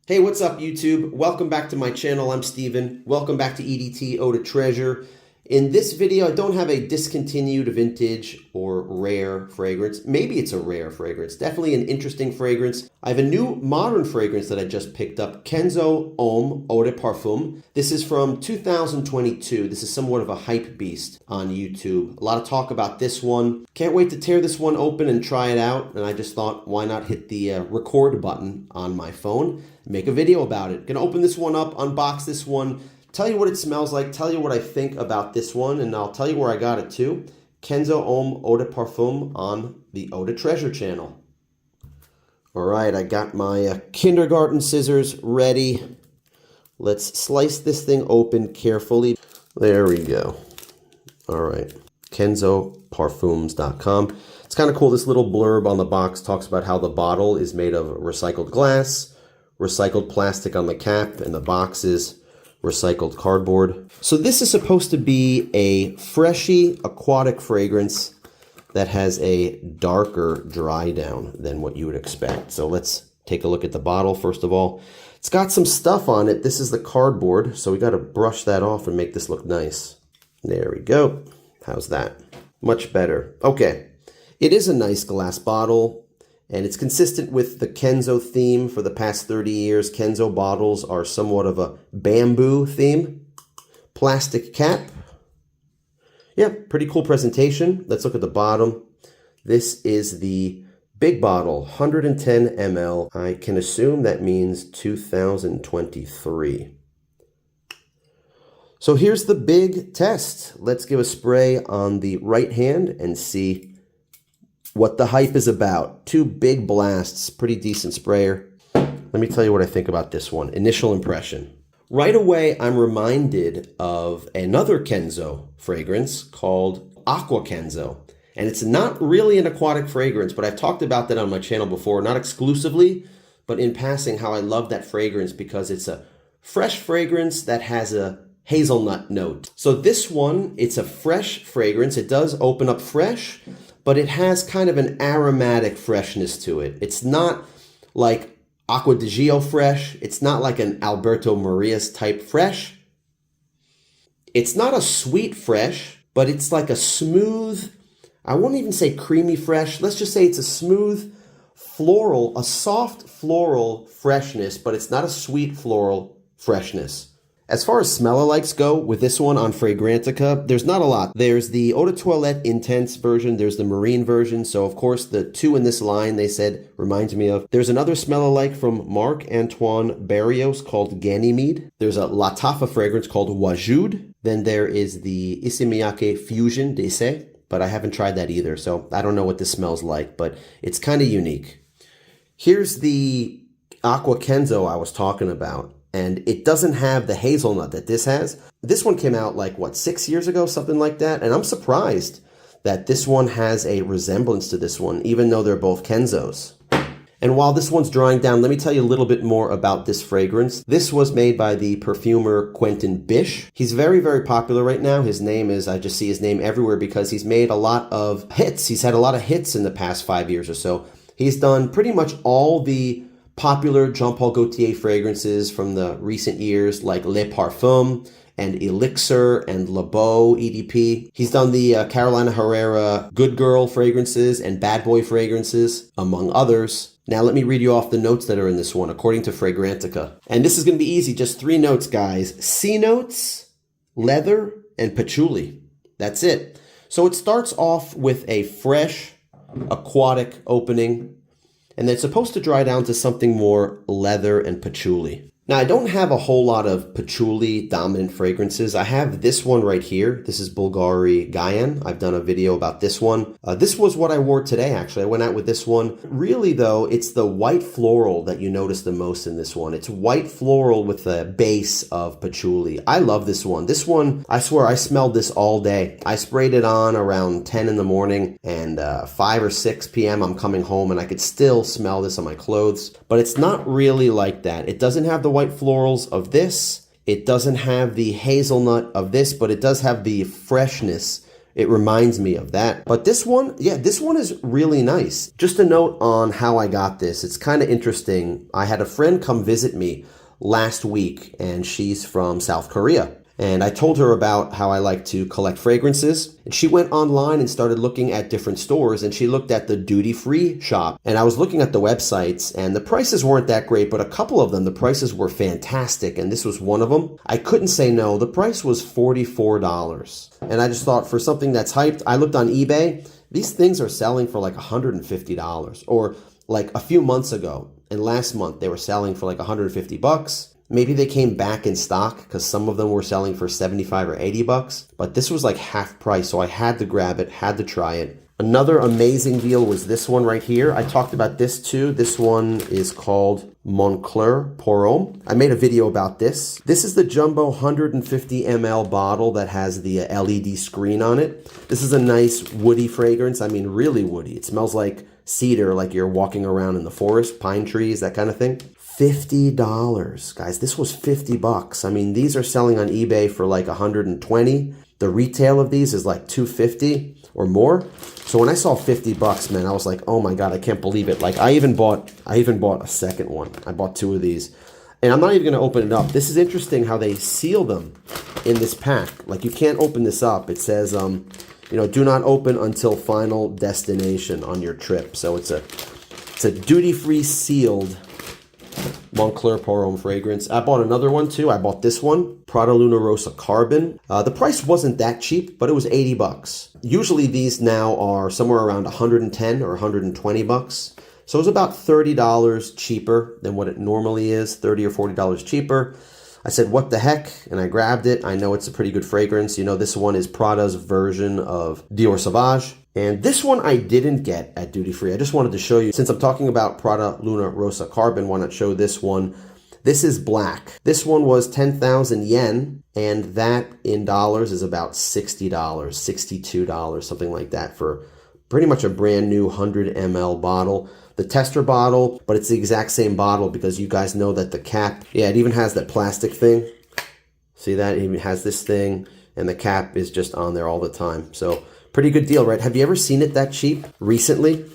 Hey, what's up YouTube? Welcome back to my channel. I'm Steven. Welcome back to EDT, Eau de Treasure. In this video, I don't have a discontinued vintage or rare fragrance. Maybe it's a rare fragrance. Definitely an interesting fragrance. I have a new modern fragrance that I just picked up. Kenzo Homme Eau de Parfum. This is from 2022. This is somewhat of a hype beast on YouTube. A lot of talk about this one. Can't wait to tear this one open and try it out. And I just thought, why not hit the record button on my phone? Make a video about it. Gonna open this one up, unbox this one, tell you what it smells like, tell you what I think about this one, and I'll tell you where I got it too. Kenzo Homme Eau de Parfum on the Eau de Treasure channel. All right, I got my kindergarten scissors ready. Let's slice this thing open carefully. There we go. All right, kenzoparfums.com. It's kind of cool. This little blurb on the box talks about how the bottle is made of recycled glass, recycled plastic on the cap, and the box is recycled cardboard. So this is supposed to be a freshy aquatic fragrance that has a darker dry down than what you would expect. So let's take a look at the bottle first of all. It's got some stuff on it. This is the cardboard, so we got to brush that off and make this look nice. There we go. How's that? Much better. Okay. It is a nice glass bottle. And it's consistent with the Kenzo theme for the past 30 years. Kenzo bottles are somewhat of a bamboo theme. Plastic cap. Yeah, pretty cool presentation. Let's look at the bottom. This is the big bottle, 110 ml. I can assume that means 2023. So here's the big test. Let's give a spray on the right hand and see what the hype is about. Two big blasts, pretty decent sprayer. Let me tell you what I think about this one. Initial impression. Right away, I'm reminded of another Kenzo fragrance called Aqua Kenzo. And it's not really an aquatic fragrance, but I've talked about that on my channel before, not exclusively, but in passing how I love that fragrance because it's a fresh fragrance that has a hazelnut note. So this one, it's a fresh fragrance. It does open up fresh, but it has kind of an aromatic freshness to it. It's not like Acqua di Gio fresh. It's not like an Alberto Marias type fresh. It's not a sweet fresh, but it's like a smooth, I wouldn't even say creamy fresh. Let's just say it's a smooth floral, a soft floral freshness, but it's not a sweet floral freshness. As far as smell-alikes go, with this one on Fragrantica, there's not a lot. There's the Eau de Toilette Intense version, there's the Marine version, so of course the two in this line they said reminds me of. There's another smell-alike from Marc-Antoine Barrios called Ganymede. There's a Latafa fragrance called Wajoud. Then there is the Isimiake Fusion d'Essai, but I haven't tried that either, so I don't know what this smells like, but it's kind of unique. Here's the Aqua Kenzo I was talking about. And it doesn't have the hazelnut that this has. This one came out like, what, 6 years ago, something like that? And I'm surprised that this one has a resemblance to this one, even though they're both Kenzos. And while this one's drying down, let me tell you a little bit more about this fragrance. This was made by the perfumer Quentin Bish. He's very, very popular right now. His name is, I just see his name everywhere because he's made a lot of hits. He's had a lot of hits in the past 5 years or so. He's done pretty much all the popular Jean-Paul Gaultier fragrances from the recent years like Le Parfum and Elixir and Le Beau EDP. He's done the Carolina Herrera Good Girl fragrances and Bad Boy fragrances, among others. Now let me read you off the notes that are in this one according to Fragrantica. And this is going to be easy, just 3 notes, guys. C notes, leather, and patchouli. That's it. So it starts off with a fresh, aquatic opening, and then it's supposed to dry down to something more leather and patchouli. Now, I don't have a whole lot of patchouli dominant fragrances. I have this one right here. This is Bulgari Guyane. I've done a video about this one. This was what I wore today, actually. I went out with this one. Really, though, it's the white floral that you notice the most in this one. It's white floral with a base of patchouli. I love this one. This one, I swear, I smelled this all day. I sprayed it on around 10 in the morning, and 5 or 6 p.m. I'm coming home, and I could still smell this on my clothes. But it's not really like that. It doesn't have the white florals of this. It doesn't have the hazelnut of this, but it does have the freshness It reminds me of that. But this one, yeah, this one is really nice. Just a note on how I got this. It's kind of interesting. I had a friend come visit me last week, and she's from South Korea. And I told her about how I like to collect fragrances. And she went online and started looking at different stores, and she looked at the duty-free shop. And I was looking at the websites, and the prices weren't that great, but a couple of them, the prices were fantastic, and this was one of them. I couldn't say no. The price was $44. And I just thought, for something that's hyped, I looked on eBay. These things are selling for like $150. Or like a few months ago, and last month, they were selling for like $150. Maybe they came back in stock because some of them were selling for $75 or $80, but this was like half price, so I had to grab it, had to try it. Another amazing deal was this one right here. I talked about this too. This one is called Moncler pour Homme. I made a video about this. This is the jumbo 150 ml bottle that has the LED screen on it. This is a nice woody fragrance. I mean, really woody. It smells like cedar, like you're walking around in the forest, pine trees, that kind of thing. $50, guys. This was $50. I mean, these are selling on eBay for like $120. The retail of these is like $250 or more. So when I saw $50, man, I was like, oh my God, I can't believe it. Like I even bought a second one. I bought 2 of these. And I'm not even going to open it up. This is interesting how they seal them in this pack. Like you can't open this up. It says, you know, do not open until final destination on your trip. So it's a duty-free sealed Moncler pour Homme fragrance. I bought another one too. I bought this one, Prada Luna Rossa Carbon. The price wasn't that cheap, but it was $80. Usually these now are somewhere around $110 or $120. So it was about $30 cheaper than what it normally is, $30 or $40 cheaper. I said, what the heck? And I grabbed it. I know it's a pretty good fragrance. You know, this one is Prada's version of Dior Sauvage. And this one I didn't get at duty free. I just wanted to show you, since I'm talking about Prada Luna Rossa Carbon, why not show this one? This is black. This one was 10,000 yen, and that in dollars is about $60, $62, something like that, for pretty much a brand new 100 ml bottle. The tester bottle, but it's the exact same bottle because you guys know that the cap, yeah, it even has that plastic thing. See that? It even has this thing, and the cap is just on there all the time. So pretty good deal, right? Have you ever seen it that cheap recently?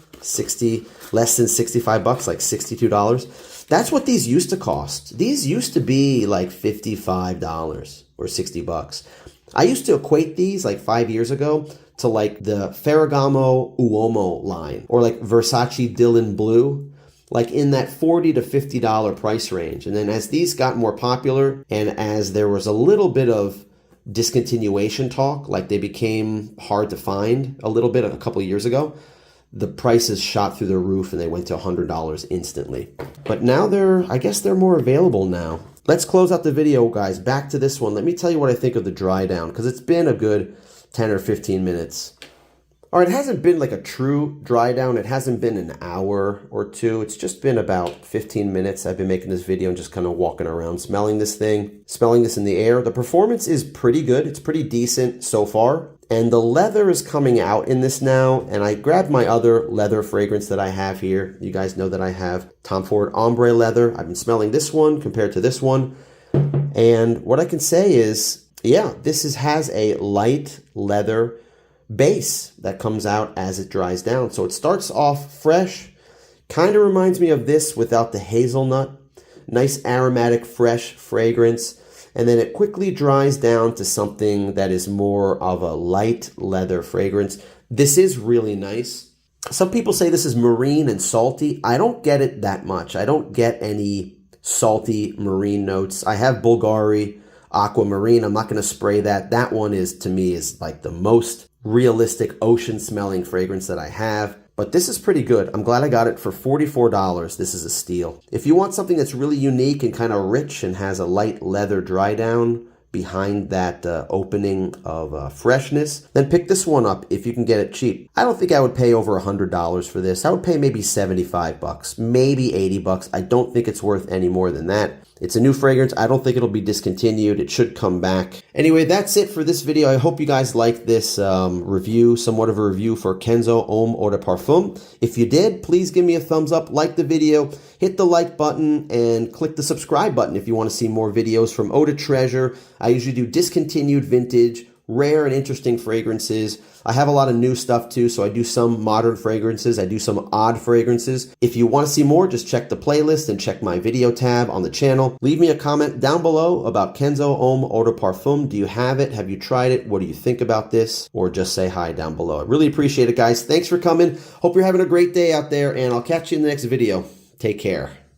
Less than $65, like $62. That's what these used to cost. These used to be like $55 or $60. I used to equate these like 5 years ago to like the Ferragamo Uomo line or like Versace Dylan Blue, like in that $40 to $50 price range. And then as these got more popular and as there was a little bit of discontinuation talk, like they became hard to find a little bit a couple of years ago, the prices shot through the roof and they went to $100 instantly. But now I guess they're more available now. Let's close out the video, guys. Back to this one. Let me tell you what I think of the dry down, because it's been a good 10 or 15 minutes. All right, it hasn't been like a true dry down. It hasn't been an hour or two. It's just been about 15 minutes. I've been making this video and just kind of walking around, smelling this thing, smelling this in the air. The performance is pretty good. It's pretty decent so far. And the leather is coming out in this now. And I grabbed my other leather fragrance that I have here. You guys know that I have Tom Ford Ombre Leather. I've been smelling this one compared to this one. And what I can say is, yeah, this has a light leather base that comes out as it dries down. So it starts off fresh, kind of reminds me of this without the hazelnut. Nice aromatic, fresh fragrance. And then it quickly dries down to something that is more of a light leather fragrance. This is really nice. Some people say this is marine and salty. I don't get it that much. I don't get any salty marine notes. I have Bulgari Aquamarine. I'm not going to spray that. That one is, to me, is like the most realistic ocean smelling fragrance that I have. But this is pretty good. I'm glad I got it for $44. This is a steal. If you want something that's really unique and kind of rich and has a light leather dry down behind that opening of freshness, then pick this one up if you can get it cheap. I don't think I would pay over $100 for this. I would pay maybe $75, maybe $80. I don't think it's worth any more than that. It's a new fragrance. I don't think it'll be discontinued. It should come back. Anyway, that's it for this video. I hope you guys liked this review, somewhat of a review for Kenzo Homme Eau de Parfum. If you did, please give me a thumbs up, like the video, hit the like button, and click the subscribe button if you want to see more videos from Eau de Treasure. I usually do discontinued vintage, rare and interesting fragrances. I have a lot of new stuff too, so I do some modern fragrances, I do some odd fragrances. If you want to see more, just check the playlist and check my video tab on the channel. Leave me a comment down below about Kenzo Homme Eau de Parfum. Do you have it? Have you tried it? What do you think about this? Or just say hi down below. I really appreciate it, guys. Thanks for coming. Hope you're having a great day out there, and I'll catch you in the next video. Take care.